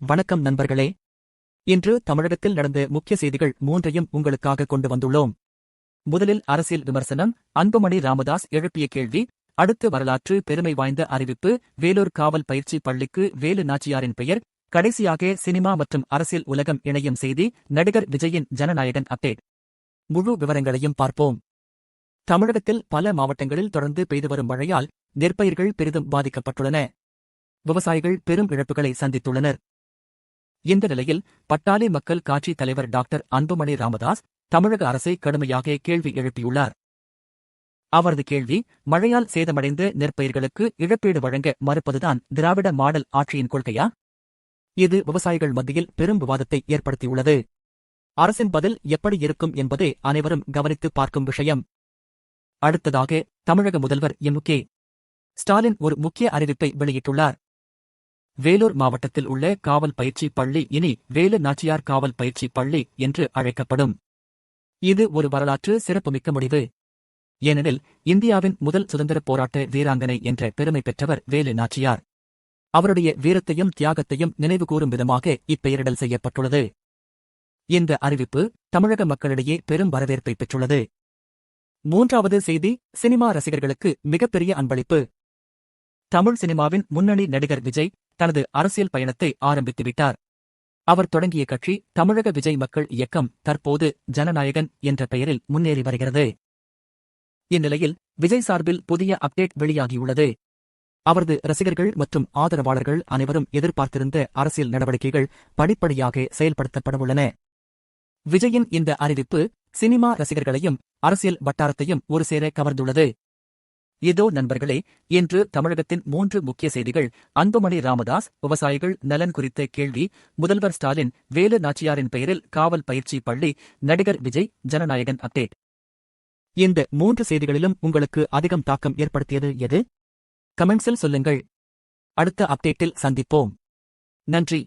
வணக்கம் நண்பர்களே. இன்று தமிழகத்தில் நடந்த முக்கிய செய்திகள் மூன்றையும் உங்களுக்காக கொண்டு வந்துள்ளோம். முதலில் அரசியல் விமர்சனம். அன்புமணி ராமதாஸ் எழுப்பிய கேள்வி. அடுத்து வரலாற்று பெருமை வாய்ந்த அறிவிப்பு. வேலூர் காவல் பயிற்சி பள்ளிக்கு வேலு நாச்சியாரின் பெயர். கடைசியாக சினிமா மற்றும் அரசியல் உலகம் இணையும் செய்தி. நடிகர் விஜயின் ஜனநாயகன் அப்டேட். முழு விவரங்களையும் பார்ப்போம். தமிழகத்தில் பல மாவட்டங்களில் தொடர்ந்து பெய்து வரும் மழையால் நெற்பயிர்கள் பெரிதும் பாதிக்கப்பட்டுள்ளன. விவசாயிகள் பெரும் இழப்புகளை சந்தித்துள்ளனர். இந்த நிலையில் பட்டாளி மக்கள் கட்சி தலைவர் டாக்டர் அன்புமணி ராமதாஸ் தமிழக அரசை கடுமையாக கேள்வி எழுப்பியுள்ளார். அவரது கேள்வி, மழையால் சேதமடைந்த நெற்பயிர்களுக்கு இழப்பீடு வழங்க மறுப்பதுதான் திராவிட மாடல் ஆட்சியின் கொள்கையா? இது விவசாயிகள் மத்தியில் பெரும் விவாதத்தை ஏற்படுத்தியுள்ளது. அரசின் பதில் எப்படி இருக்கும் என்பதை அனைவரும் கவனித்து பார்க்கும் விஷயம். அடுத்ததாக தமிழக முதல்வர் எம்.கே. ஸ்டாலின் ஒரு முக்கிய அறிவிப்பை வெளியிட்டுள்ளார். வேலூர் மாவட்டத்தில் உள்ள காவல் பயிற்சி பள்ளி இனி வேலு நாச்சியார் காவல் பயிற்சி பள்ளி என்று அழைக்கப்படும். இது ஒரு வரலாற்று சிறப்புமிக்க முடிவு. ஏனெனில் இந்தியாவின் முதல் சுதந்திரப் போராட்ட வீராங்கனை என்ற பெருமை பெற்றவர் வேலு நாச்சியார். அவருடைய வீரத்தையும் தியாகத்தையும் நினைவுகூரும் விதமாக இப்பெயரிடல் செய்யப்பட்டுள்ளது. இந்த அறிவிப்பு தமிழக மக்களிடையே பெரும் வரவேற்பை பெற்றுள்ளது. மூன்றாவது செய்தி, சினிமா ரசிகர்களுக்கு மிகப்பெரிய அன்பளிப்பு. தமிழ் சினிமாவின் முன்னணி நடிகர் விஜய் தனது அரசியல் பயணத்தை ஆரம்பித்துவிட்டார். அவர் தொடங்கிய கட்சி தமிழக விஜய் மக்கள் இயக்கம் தற்போது ஜனநாயகன் என்ற பெயரில் முன்னேறி வருகிறது. இந்நிலையில் விஜய் சார்பில் புதிய அப்டேட் வெளியாகியுள்ளது. அவரது ரசிகர்கள் மற்றும் ஆதரவாளர்கள் அனைவரும் எதிர்பார்த்திருந்த அரசியல் நடவடிக்கைகள் படிப்படியாக செயல்படுத்தப்படவுள்ளன. விஜயின் இந்த அறிவிப்பு சினிமா ரசிகர்களையும் அரசியல் வட்டாரத்தையும் ஒருசேர கவர்ந்துள்ளது. இதோ நண்பர்களே, இன்று தமிழகத்தின் 3 முக்கிய செய்திகள். அன்புமணி ராமதாஸ் விவசாயிகள் நலன் குறித்த கேள்வி. முதல்வர் ஸ்டாலின் வேலு நாச்சியாரின் பெயரில் காவல் பயிற்சி பள்ளி. நடிகர் விஜய் ஜனநாயகன் அப்டேட். இந்த 3 செய்திகளிலும் உங்களுக்கு அதிகம் தாக்கம் ஏற்படுத்தியது எது? கமெண்ட்ஸில் சொல்லுங்கள். அடுத்த அப்டேட்டில் சந்திப்போம். நன்றி.